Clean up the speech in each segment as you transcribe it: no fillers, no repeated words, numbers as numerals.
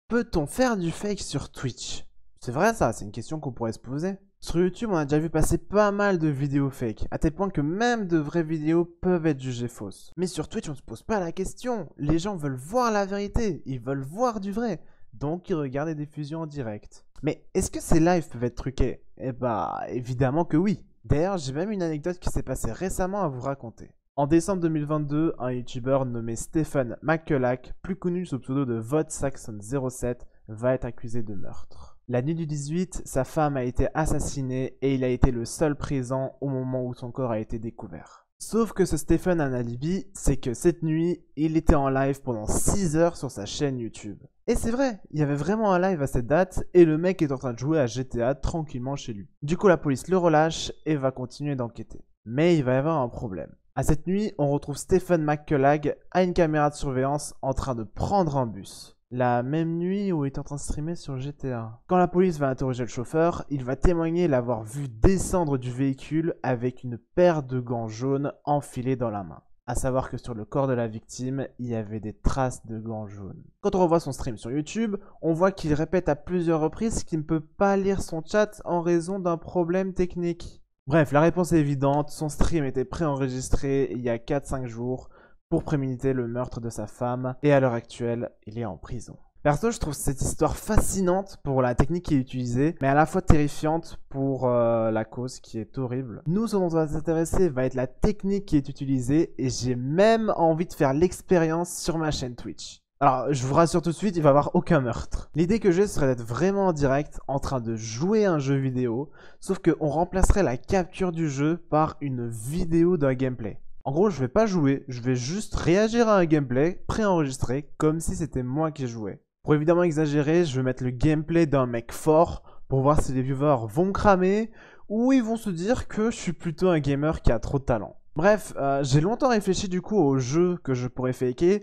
Peut-on faire du fake sur Twitch? C'est vrai ça, c'est une question qu'on pourrait se poser. Sur YouTube, on a déjà vu passer pas mal de vidéos fake, à tel point que même de vraies vidéos peuvent être jugées fausses. Mais sur Twitch, on se pose pas la question. Les gens veulent voir la vérité, ils veulent voir du vrai. Donc ils regardent des diffusions en direct. Mais est-ce que ces lives peuvent être truqués? Eh bah, évidemment que oui. D'ailleurs, j'ai même une anecdote qui s'est passée récemment à vous raconter. En décembre 2022, un youtubeur nommé Stephen McCulloch, plus connu sous le pseudo de VodSaxon07, va être accusé de meurtre. La nuit du 18, sa femme a été assassinée et il a été le seul présent au moment où son corps a été découvert. Sauf que ce Stephen a un alibi, c'est que cette nuit, il était en live pendant 6 heures sur sa chaîne YouTube. Et c'est vrai, il y avait vraiment un live à cette date et le mec est en train de jouer à GTA tranquillement chez lui. Du coup, la police le relâche et va continuer d'enquêter. Mais il va y avoir un problème. À cette nuit, on retrouve Stephen McCulloch à une caméra de surveillance en train de prendre un bus. La même nuit où il est en train de streamer sur GTA. Quand la police va interroger le chauffeur, il va témoigner l'avoir vu descendre du véhicule avec une paire de gants jaunes enfilés dans la main. À savoir que sur le corps de la victime, il y avait des traces de gants jaunes. Quand on revoit son stream sur YouTube, on voit qu'il répète à plusieurs reprises qu'il ne peut pas lire son chat en raison d'un problème technique. Bref, la réponse est évidente, son stream était préenregistré il y a 4-5 jours pour préméditer le meurtre de sa femme et à l'heure actuelle, il est en prison. Perso, je trouve cette histoire fascinante pour la technique qui est utilisée, mais à la fois terrifiante pour la cause qui est horrible. Nous, ce dont on va s'intéresser va être la technique qui est utilisée et j'ai même envie de faire l'expérience sur ma chaîne Twitch. Alors, je vous rassure tout de suite, il va y avoir aucun meurtre. L'idée que j'ai serait d'être vraiment en direct, en train de jouer un jeu vidéo, sauf qu'on remplacerait la capture du jeu par une vidéo d'un gameplay. En gros, je vais pas jouer, je vais juste réagir à un gameplay préenregistré, comme si c'était moi qui jouais. Pour évidemment exagérer, je vais mettre le gameplay d'un mec fort, pour voir si les viewers vont me cramer, ou ils vont se dire que je suis plutôt un gamer qui a trop de talent. Bref, j'ai longtemps réfléchi du coup au jeu que je pourrais faker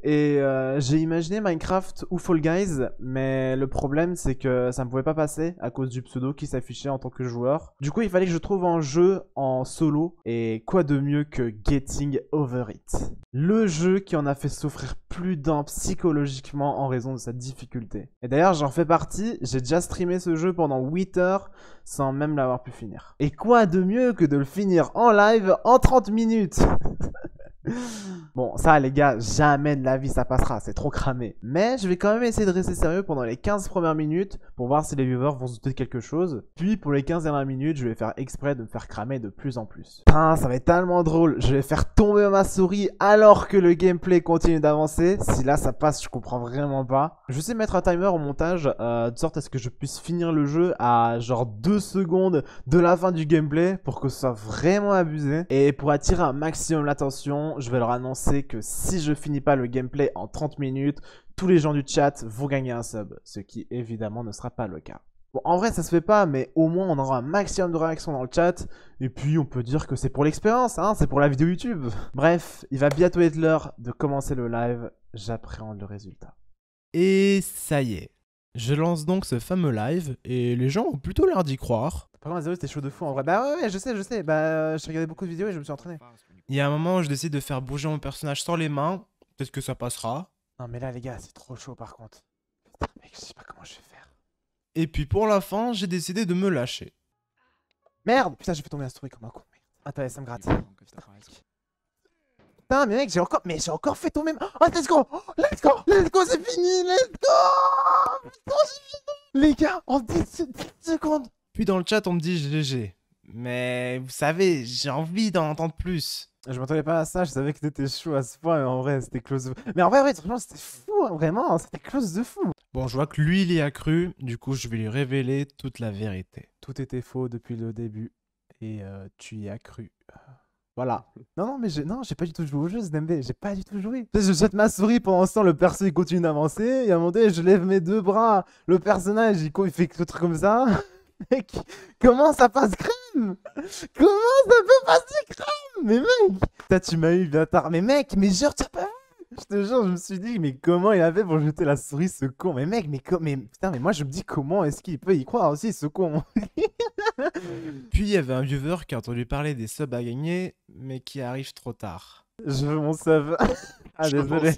et j'ai imaginé Minecraft ou Fall Guys, mais le problème c'est que ça ne pouvait pas passer à cause du pseudo qui s'affichait en tant que joueur. Du coup, il fallait que je trouve un jeu en solo et quoi de mieux que Getting Over It. Le jeu qui en a fait souffrir plus d'un psychologiquement en raison de sa difficulté. Et d'ailleurs, j'en fais partie, j'ai déjà streamé ce jeu pendant 8 heures sans même l'avoir pu finir. Et quoi de mieux que de le finir en live en 30 minutes? Bon, ça les gars, jamais de la vie ça passera, c'est trop cramé. Mais je vais quand même essayer de rester sérieux pendant les 15 premières minutes pour voir si les viewers vont se douter de quelque chose. Puis pour les 15 dernières minutes, je vais faire exprès de me faire cramer de plus en plus. Putain, ça va être tellement drôle, je vais faire tomber ma souris alors que le gameplay continue d'avancer. Si là ça passe, je comprends vraiment pas. Je vais essayer de mettre un timer au montage de sorte à ce que je puisse finir le jeu à genre 2 secondes de la fin du gameplay pour que ce soit vraiment abusé. Et pour attirer un maximum l'attention, je vais leur annoncer que si je finis pas le gameplay en 30 minutes, tous les gens du chat vont gagner un sub, ce qui évidemment ne sera pas le cas. Bon, en vrai ça se fait pas, mais au moins on aura un maximum de réactions dans le chat, et puis on peut dire que c'est pour l'expérience, hein, c'est pour la vidéo YouTube. Bref, il va bientôt être l'heure de commencer le live, j'appréhende le résultat. Et ça y est, je lance donc ce fameux live, et les gens ont plutôt l'air d'y croire. Par contre, Zéro, c'était chaud de fou en vrai. Bah ouais, je sais. Bah, j'ai regardé beaucoup de vidéos et je me suis entraîné. Il y a un moment où je décide de faire bouger mon personnage sans les mains, peut-être que ça passera. Non, mais là, les gars, c'est trop chaud par contre. Putain, mec, je sais pas comment je vais faire. Et puis pour la fin, j'ai décidé de me lâcher. Merde! Putain, j'ai fait tomber la souris comme un con. Attends, ça me gratte. Putain, mais mec, j'ai encore fait tomber ma... Oh, let's go! Oh, let's go! Let's go, c'est fini! Let's go! Putain, c'est fini! Les gars, en 10 secondes! Puis dans le chat, on me dit GG. Mais vous savez, j'ai envie d'en entendre plus. Je m'attendais pas à ça, je savais que t'étais chaud à ce point, mais en vrai, c'était close de fou. Mais en vrai, franchement, c'était fou, hein, vraiment, c'était close de fou. Bon, je vois que lui, il y a cru, du coup, je vais lui révéler toute la vérité. Tout était faux depuis le début, et tu y as cru. Voilà. Non, mais j'ai pas du tout joué au jeu, Zdembe, j'ai pas du tout joué. Je jette ma souris, pendant ce temps, le perso, il continue d'avancer, et à un moment donné, je lève mes deux bras, le personnage, il fait que truc comme ça. Mec, comment ça passe crème? Comment ça peut passer crème? Mais mec, putain, tu m'as eu, bâtard. Mais mec, mais genre, t'as pas vu? Je te jure, je me suis dit, mais comment il a fait pour jeter la souris, ce con? Mais mec, mais putain, mais moi, je me dis, comment est-ce qu'il peut y croire aussi, ce con? Puis il y avait un viewer qui a entendu parler des subs à gagner, mais qui arrive trop tard. Je veux mon sub. Ah, Je désolé.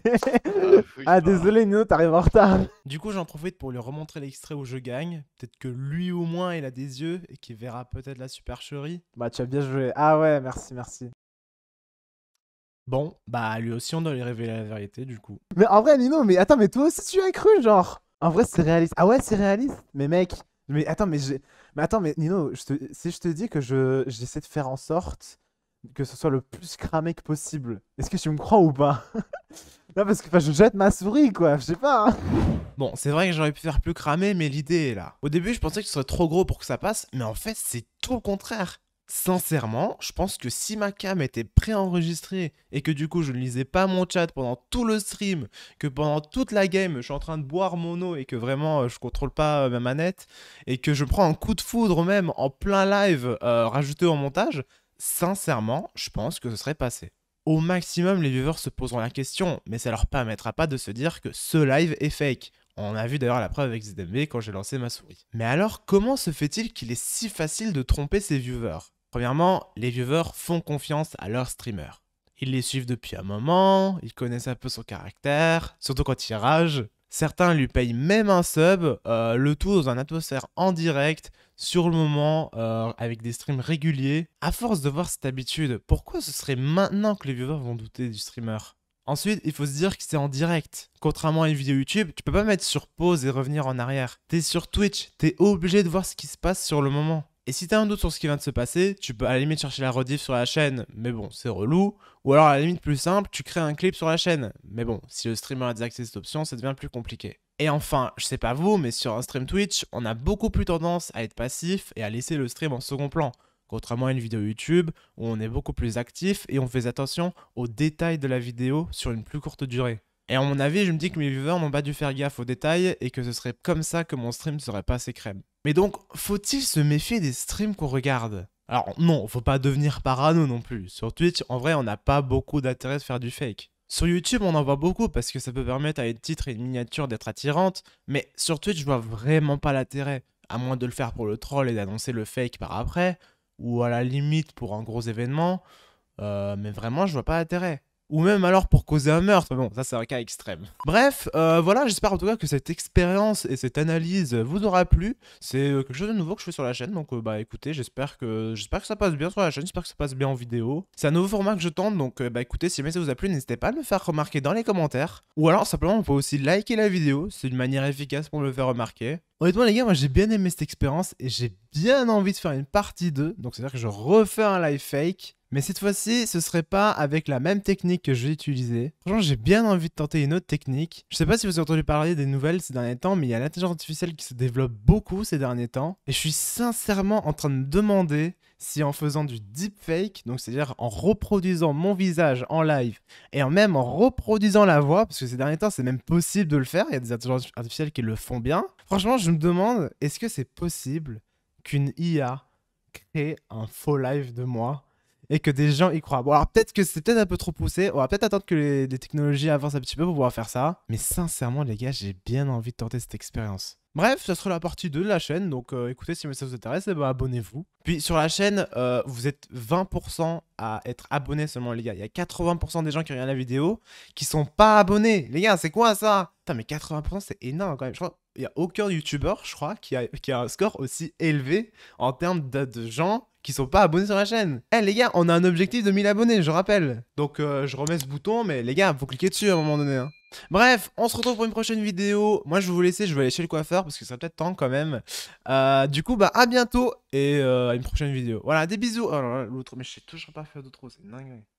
oui, Ah, bah, désolé, Nino, t'arrives en retard. Du coup, j'en profite pour lui remontrer l'extrait où je gagne. Peut-être que lui au moins, il a des yeux et qu'il verra peut-être la supercherie. Bah, tu as bien joué. Ah ouais, merci, merci. Bon, bah lui aussi, on doit lui révéler la vérité du coup. Mais en vrai, Nino, mais attends, mais toi aussi tu as cru, genre. En vrai, c'est réaliste. Ah ouais, c'est réaliste. Mais mec, mais attends, mais attends, mais Nino, si je te dis que j'essaie de faire en sorte que ce soit le plus cramé que possible, est-ce que tu me crois ou pas? Non, parce que enfin, je jette ma souris, quoi. Je sais pas, hein. Bon, c'est vrai que j'aurais pu faire plus cramer, mais l'idée est là. Au début, je pensais que ce serait trop gros pour que ça passe, mais en fait, c'est tout le contraire. Sincèrement, je pense que si ma cam était préenregistrée et que du coup je ne lisais pas mon chat pendant tout le stream, que pendant toute la game je suis en train de boire mon eau et que vraiment je contrôle pas ma manette et que je prends un coup de foudre même en plein live rajouté au montage, sincèrement, je pense que ce serait passé. Au maximum, les viewers se poseront la question, mais ça leur permettra pas de se dire que ce live est fake. On a vu d'ailleurs la preuve avec ZMB quand j'ai lancé ma souris. Mais alors, comment se fait-il qu'il est si facile de tromper ses viewers? Premièrement, les viewers font confiance à leur streamer. Ils les suivent depuis un moment, ils connaissent un peu son caractère, surtout quand il rage. Certains lui payent même un sub, le tout dans une atmosphère en direct, sur le moment, avec des streams réguliers. À force de voir cette habitude, pourquoi ce serait maintenant que les viewers vont douter du streamer? Ensuite, il faut se dire que c'est en direct. Contrairement à une vidéo YouTube, tu peux pas mettre sur pause et revenir en arrière. T'es sur Twitch, t'es obligé de voir ce qui se passe sur le moment. Et si t'as un doute sur ce qui vient de se passer, tu peux à la limite chercher la rediff sur la chaîne, mais bon, c'est relou. Ou alors à la limite plus simple, tu crées un clip sur la chaîne. Mais bon, si le streamer a désactivé cette option, ça devient plus compliqué. Et enfin, je sais pas vous, mais sur un stream Twitch, on a beaucoup plus tendance à être passif et à laisser le stream en second plan. Contrairement à une vidéo YouTube où on est beaucoup plus actif et on fait attention aux détails de la vidéo sur une plus courte durée. Et à mon avis, je me dis que mes viewers n'ont pas dû faire gaffe aux détails et que ce serait comme ça que mon stream serait pas assez crème. Mais donc, faut-il se méfier des streams qu'on regarde? Alors non, faut pas devenir parano non plus. Sur Twitch, en vrai, on n'a pas beaucoup d'intérêt de faire du fake. Sur YouTube, on en voit beaucoup parce que ça peut permettre à une titre et une miniature d'être attirantes, mais sur Twitch, je vois vraiment pas l'intérêt. À moins de le faire pour le troll et d'annoncer le fake par après, ou à la limite pour un gros événement, mais vraiment, je vois pas l'intérêt. Ou même alors pour causer un meurtre, mais bon, ça c'est un cas extrême. Bref, voilà, j'espère en tout cas que cette expérience et cette analyse vous aura plu. C'est quelque chose de nouveau que je fais sur la chaîne, donc bah écoutez, j'espère que ça passe bien sur la chaîne, j'espère que ça passe bien en vidéo. C'est un nouveau format que je tente, donc bah écoutez, si jamais ça vous a plu, n'hésitez pas à me le faire remarquer dans les commentaires. Ou alors simplement, on peut aussi liker la vidéo, c'est une manière efficace pour me le faire remarquer. Honnêtement les gars, moi j'ai bien aimé cette expérience et j'ai bien envie de faire une partie 2, donc c'est-à-dire que je refais un live fake. Mais cette fois-ci, ce serait pas avec la même technique que je vais utiliser. Franchement, j'ai bien envie de tenter une autre technique. Je sais pas si vous avez entendu parler des nouvelles ces derniers temps, mais il y a l'intelligence artificielle qui se développe beaucoup ces derniers temps. Et je suis sincèrement en train de me demander si en faisant du deepfake, donc c'est-à-dire en reproduisant mon visage en live et même en reproduisant la voix, parce que ces derniers temps, c'est même possible de le faire, il y a des intelligences artificielles qui le font bien. Franchement, je me demande, est-ce que c'est possible qu'une IA crée un faux live de moi et que des gens y croient? Bon, alors peut-être que c'est peut-être un peu trop poussé. On va peut-être attendre que les technologies avancent un petit peu pour pouvoir faire ça. Mais sincèrement, les gars, j'ai bien envie de tenter cette expérience. Bref, ça sera la partie 2 de la chaîne. Donc écoutez, si ça vous intéresse, eh ben, abonnez-vous. Puis sur la chaîne, vous êtes 20% à être abonnés seulement, les gars. Il y a 80% des gens qui regardent la vidéo qui sont pas abonnés. Les gars, c'est quoi ça? Putain, mais 80%, c'est énorme quand même. Je crois qu'il n'y a aucun youtubeur, je crois, qui a un score aussi élevé en termes de gens qui sont pas abonnés sur la chaîne. Eh les gars, on a un objectif de 1000 abonnés, je rappelle. Donc je remets ce bouton, mais les gars, faut cliquer dessus à un moment donné. Hein. Bref, on se retrouve pour une prochaine vidéo. Moi, je vais vous laisser, je vais aller chez le coiffeur parce que ça serait peut-être temps quand même. Du coup, bah à bientôt et à une prochaine vidéo. Voilà, des bisous. Oh là là, l'autre, mais je sais toujours pas faire d'autre, c'est dingue.